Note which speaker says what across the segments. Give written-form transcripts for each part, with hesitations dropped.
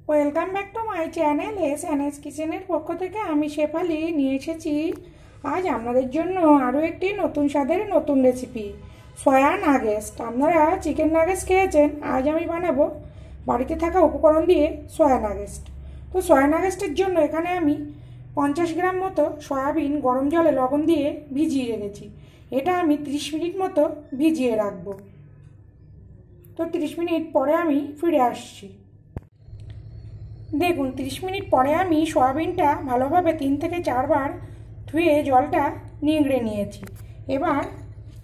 Speaker 1: Welcome back to my channel S কিচেনের পক্ষ থেকে আমি শেফালি নিয়ে এসেছি আজ আপনাদের জন্য আরও একটি নতুন স্বাদের নতুন রেসিপি সয়া নাগেটস। আপনারা চিকেন নাগেটস খেয়েছেন, আজ আমি বানাবো বাড়িতে থাকা উপকরণ দিয়ে সয়া নাগেটস। তো সয়া নাগেটসের জন্য এখানে আমি 50 গ্রাম মতো সয়াবিন গরম জলে লবণ দিয়ে ভিজিয়ে রেখেছি। এটা আমি 30 মিনিট মতো ভিজিয়ে রাখবো। তো 30 মিনিট পরে আমি ফিরে আসছি। দেখুন 30 মিনিট পরে আমি সয়াবিনটা ভালোভাবে 3 থেকে 4 বার ধুয়ে জলটা নিংড়ে নিয়েছি। এবার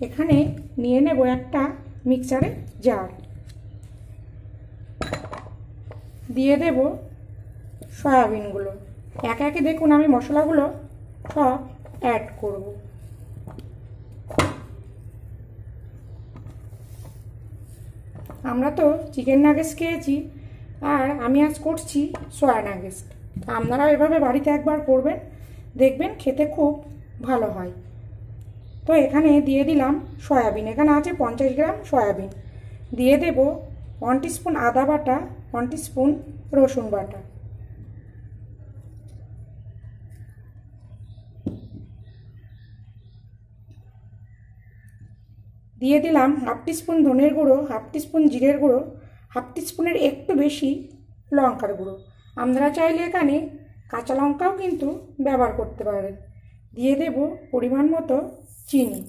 Speaker 1: এখানে নিয়ে নেব একটা মিক্সারের জার, দিয়ে দেব সয়াবিনগুলো। একে একে দেখুন আমি মশলাগুলো সব অ্যাড করব। আমরা তো চিকেন নাগেটস খেয়েছি, আর আমি আজ করছি সয়া নাগেটস। আপনারাও এভাবে বাড়িতে একবার করবেন, দেখবেন খেতে খুব ভালো হয়। তো এখানে দিয়ে দিলাম সয়াবিন, এখানে আছে 50 গ্রাম সয়াবিন। দিয়ে দেব 1 টিস্পুন আদা বাটা, 1 টিস্পুন রসুন বাটা। দিয়ে দিলাম 1/2 টিস্পুন ধনের গুঁড়ো, 1/2 টিস্পুন জিরের গুঁড়ো, 1/2 টিস্পুনের একটু বেশি লঙ্কার গুঁড়ো। আপনারা চাইলে এখানে কাঁচা লঙ্কাও কিন্তু ব্যবহার করতে পারেন। দিয়ে দেব পরিমাণ মতো চিনি।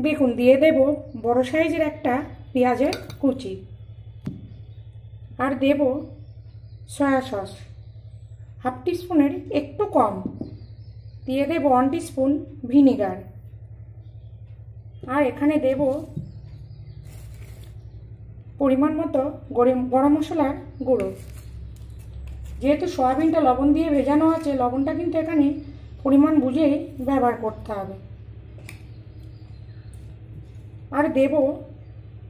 Speaker 1: দেখুন দিয়ে দেব বড় সাইজের একটা পেঁয়াজের কুচি, আর দেব সয়া সস 1/2 টিস্পুনের একটু কম। দিয়ে দেব 1 টিস্পুন ভিনিগার, আর এখানে দেব পরিমাণ মতো গরম মশলার গুঁড়ো। যেহেতু সয়াবিনটা লবণ দিয়ে ভেজানো আছে, লবণটা কিন্তু এখানে পরিমাণ বুঝেই ব্যবহার করতে হবে। আর দেব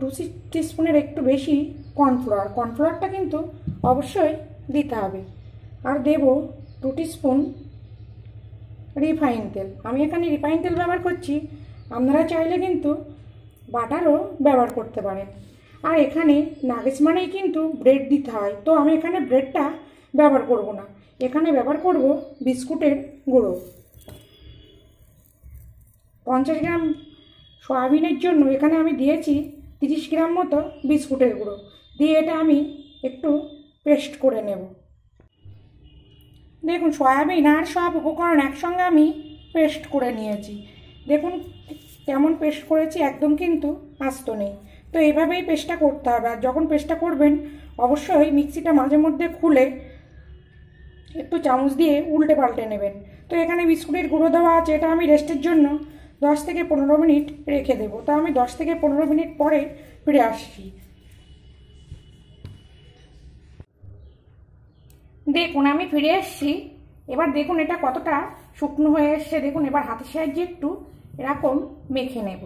Speaker 1: 2 টিস্পুনের একটু বেশি কর্নফ্লাওয়ার, কর্নফ্লাওয়ারটা কিন্তু অবশ্যই দিতে হবে। আর দেব 2 টিস্পুন রিফাইন তেল। আমি এখানে রিফাইন তেল ব্যবহার করছি, আপনারা চাইলে কিন্তু বাটারও ব্যবহার করতে পারেন। আর এখানে নাগেটস মানেই কিন্তু ব্রেড দিতে হয়, তো আমি এখানে ব্রেডটা ব্যবহার করব না, এখানে ব্যবহার করব বিস্কুটের গুঁড়ো। 50 গ্রাম সয়াবিনের জন্য এখানে আমি দিয়েছি 30 গ্রাম মতো বিস্কুটের গুঁড়ো। দিয়ে এটা আমি একটু পেস্ট করে নেব। দেখুন সয়াবিন আর সব উপকরণ একসঙ্গে আমি পেস্ট করে নিয়েছি। দেখুন কেমন পেস্ট করেছি, একদম কিন্তু আস্ত নেই। তো এইভাবেই পেস্টটা করতে হবে। আর যখন পেস্টটা করবেন অবশ্যই মিক্সিটা মাঝে মধ্যে খুলে একটু চামচ দিয়ে উল্টে পাল্টে নেবেন। তো এখানে বিস্কুটের গুঁড়ো দেওয়া আছে, এটা আমি রেস্টের জন্য 10 থেকে 15 মিনিট রেখে দেবো। তো আমি 10 থেকে 15 মিনিট পরে ফিরে আসছি। দেখুন আমি ফিরে এসেছি। এবার দেখুন এটা কতটা শুকনো হয়ে এসছে। দেখুন এবার হাতের সাহায্যে একটু এরকম মেখে নেব।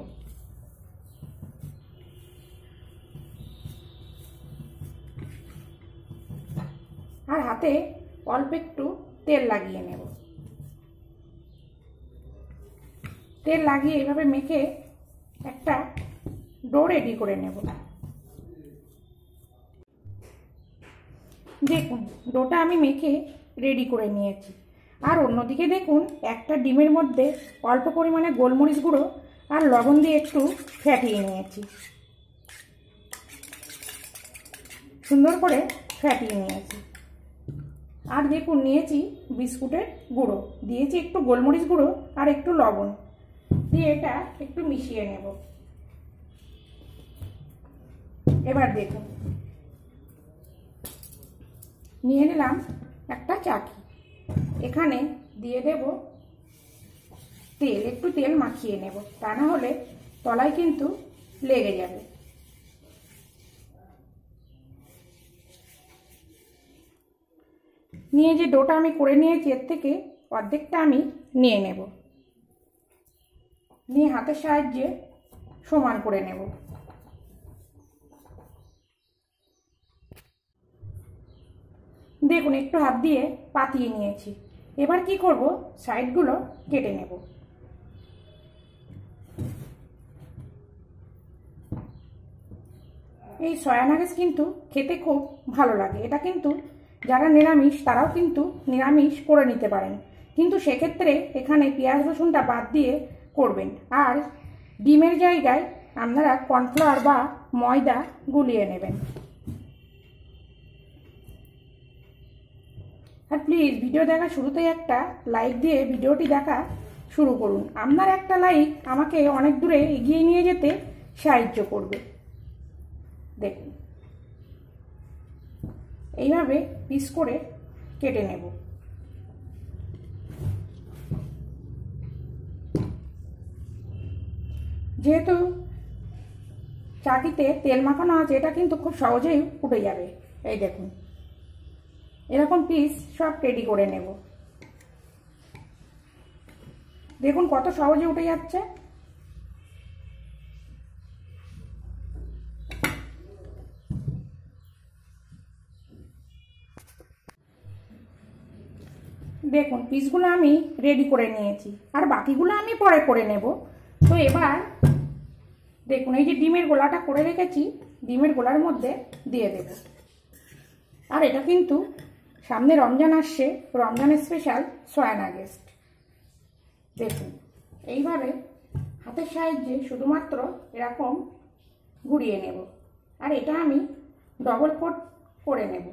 Speaker 1: আর হাতে অল্প একটু তেল লাগিয়ে নেব। তেল লাগিয়ে এভাবে মেখে একটা ডো রেডি করে নেব। দেখুন ডোটা আমি মেখে রেডি করে নিয়েছি। আর অন্যদিকে দেখুন একটা ডিমের মধ্যে অল্প পরিমাণে গোলমরিচ গুঁড়ো আর লবণ দিয়ে একটু ফ্যাটিয়ে নিয়েছি, সুন্দর করে ফ্যাটিয়ে নিয়েছি। আর দেখুন নিয়েছি বিস্কুটের গুঁড়ো, দিয়েছি একটু গোলমরিচ গুঁড়ো আর একটু লবণ দিয়ে এটা একটু মিশিয়ে নেব। এবার দেখুন নিয়ে নিলাম একটা চাকি, এখানে দিয়ে দেব তেল, একটু তেল মাখিয়ে নেব, তা না হলে তলায় কিন্তু লেগে যাবে। নিয়ে যে ডোটা আমি করে নিয়েছি এর থেকে অর্ধেকটা আমি নিয়ে নেব, নিয়ে হাতের সাহায্যে সমান করে নেব। দেখুন একটু হাত দিয়ে পাতিয়ে নিয়েছি। এবার কি করব, সাইডগুলো কেটে নেব। এই সয়া নাগেটস কিন্তু খেতে খুব ভালো লাগে। এটা কিন্তু যারা নিরামিষ তারাও কিন্তু নিরামিষ করে নিতে পারেন, কিন্তু সেক্ষেত্রে এখানে পেঁয়াজ রসুনটা বাদ দিয়ে করবেন। আর ডিমের জায়গায় আপনারা কর্নফ্লাওয়ার বা ময়দা গুলিয়ে নেবেন। আর প্লিজ ভিডিও দেখা শুরুতেই একটা লাইক দিয়ে ভিডিওটি দেখা শুরু করুন। আপনার একটা লাইক আমাকে অনেক দূরে এগিয়ে নিয়ে যেতে সাহায্য করবে। দেখুন এইভাবে পিস করে কেটে নেব। যেহেতু চাকিতে তেল মাখানো আছে, এটা কিন্তু খুব সহজেই উঠে যাবে। এই দেখুন এরকম পিস সব রেডি করে নেব। দেখুন কত সহজে উঠে যাচ্ছে। দেখুন পিসগুলো আমি রেডি করে নিয়েছি, আর বাকিগুলো আমি পরে করে নেব। তো এবার দেখুন এই যে ডিমের গোলাটা করে রেখেছি, ডিমের গোলার মধ্যে দিয়ে দেব। আর এটা কিন্তু সামনে রমজান আসছে, রমজানের স্পেশাল সয়া নাগেটস। দেখুন এইভাবে হাতের সাহায্যে শুধুমাত্র এরকম ঘুরিয়ে নেব। আর এটা আমি ডবল কোট করে নেব।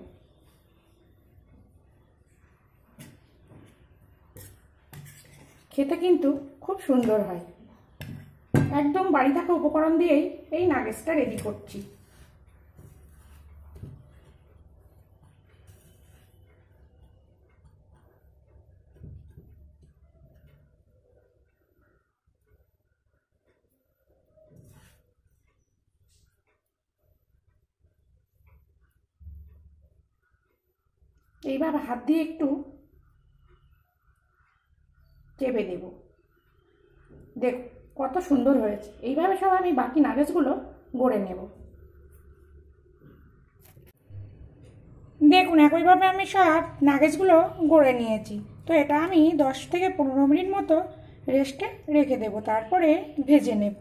Speaker 1: খেতে কিন্তু খুব সুন্দর হয়। একদম বাড়ি থাকা উপকরণ দিয়েই এই নাগেটসটা রেডি করছি। এইবার হাত দিয়ে একটু চেপে দেব। দেখ কত সুন্দর হয়েছে। এইভাবে সব আমি বাকি নাগেটসগুলো গড়ে নেব। দেখুন একইভাবে আমি সব নাগেটসগুলো গড়ে নিয়েছি। তো এটা আমি 10 থেকে 15 মিনিট মতো রেস্টে রেখে দেব, তারপরে ভেজে নেব।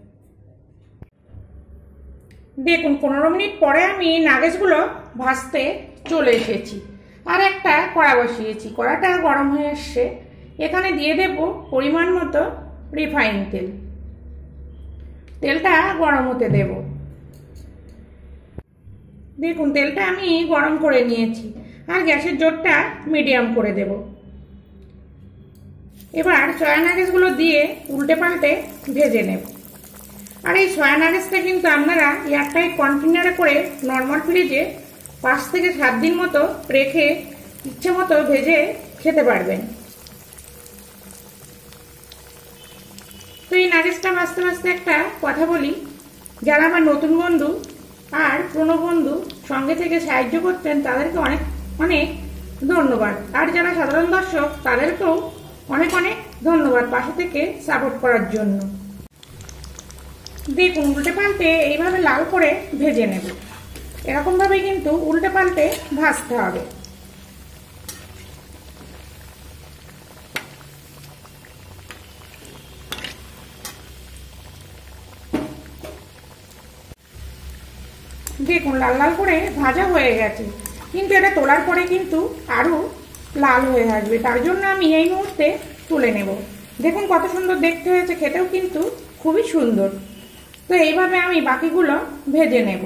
Speaker 1: দেখুন 15 মিনিট পরে আমি নাগেটসগুলো ভাজতে চলে এসেছি। আর একটা কড়া বসিয়েছি, কড়াটা গরম হয়ে এসছে। এখানে দিয়ে দেব পরিমাণ মতো রিফাইন তেল। তেলটা গরম হতে দেব। দেখুন তেলটা আমি গরম করে নিয়েছি, আর গ্যাসের জোরটা মিডিয়াম করে দেব। এবার সয়া নাগেটসগুলো দিয়ে উল্টে পাল্টে ভেজে নেব। আর এই সয়া নাগেটসটা কিন্তু আপনারা এয়ারটাইট কন্টেনারে করে নর্মাল ফ্রিজে 5 থেকে 7 দিন মতো রেখে ইচ্ছে মতো ভেজে খেতে পারবেন। তো এই নাগেটসটা ভাজতে ভাজতে একটা কথা বলি, যারা আমার নতুন বন্ধু আর পুরনো বন্ধু সঙ্গে থেকে সাহায্য করছেন তাদেরকে অনেক অনেক ধন্যবাদ। আর যারা সাধারণ দর্শক তাদেরকেও অনেক অনেক ধন্যবাদ পাশে থেকে সাপোর্ট করার জন্য। দেখুন উল্টে পাল্টে এইভাবে লাল করে ভেজে নেব। এরকমভাবেই কিন্তু উল্টে পাল্টে ভাজতে হবে। দেখুন লাল লাল করে ভাজা হয়ে গেছে, কিন্তু এটা তোলার পরে কিন্তু আরও লাল হয়ে আসবে, তার জন্য আমি এই মুহূর্তে তুলে নেব। দেখুন কত সুন্দর দেখতে হয়েছে, খেতেও কিন্তু খুবই সুন্দর। তো এইভাবে আমি বাকিগুলো ভেজে নেব।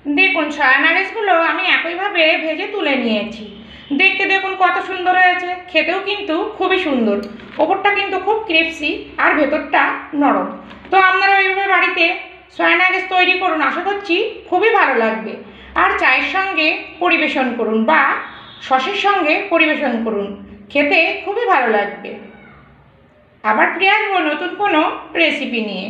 Speaker 1: দেখুন সয়া নাগেটসগুলো আমি একইভাবে ভেজে তুলে নিয়েছি। দেখতে দেখুন কত সুন্দর হয়েছে, খেতেও কিন্তু খুবই সুন্দর। ওপরটা কিন্তু খুব ক্রিপসি আর ভেতরটা নরম। তো আপনারা এইভাবে বাড়িতে সয়া নাগেটস তৈরি করুন, আশা করছি খুবই ভালো লাগবে। আর চায়ের সঙ্গে পরিবেশন করুন বা সসের সঙ্গে পরিবেশন করুন, খেতে খুবই ভালো লাগবে। আবার ফিরে আসবো নতুন কোনো রেসিপি নিয়ে।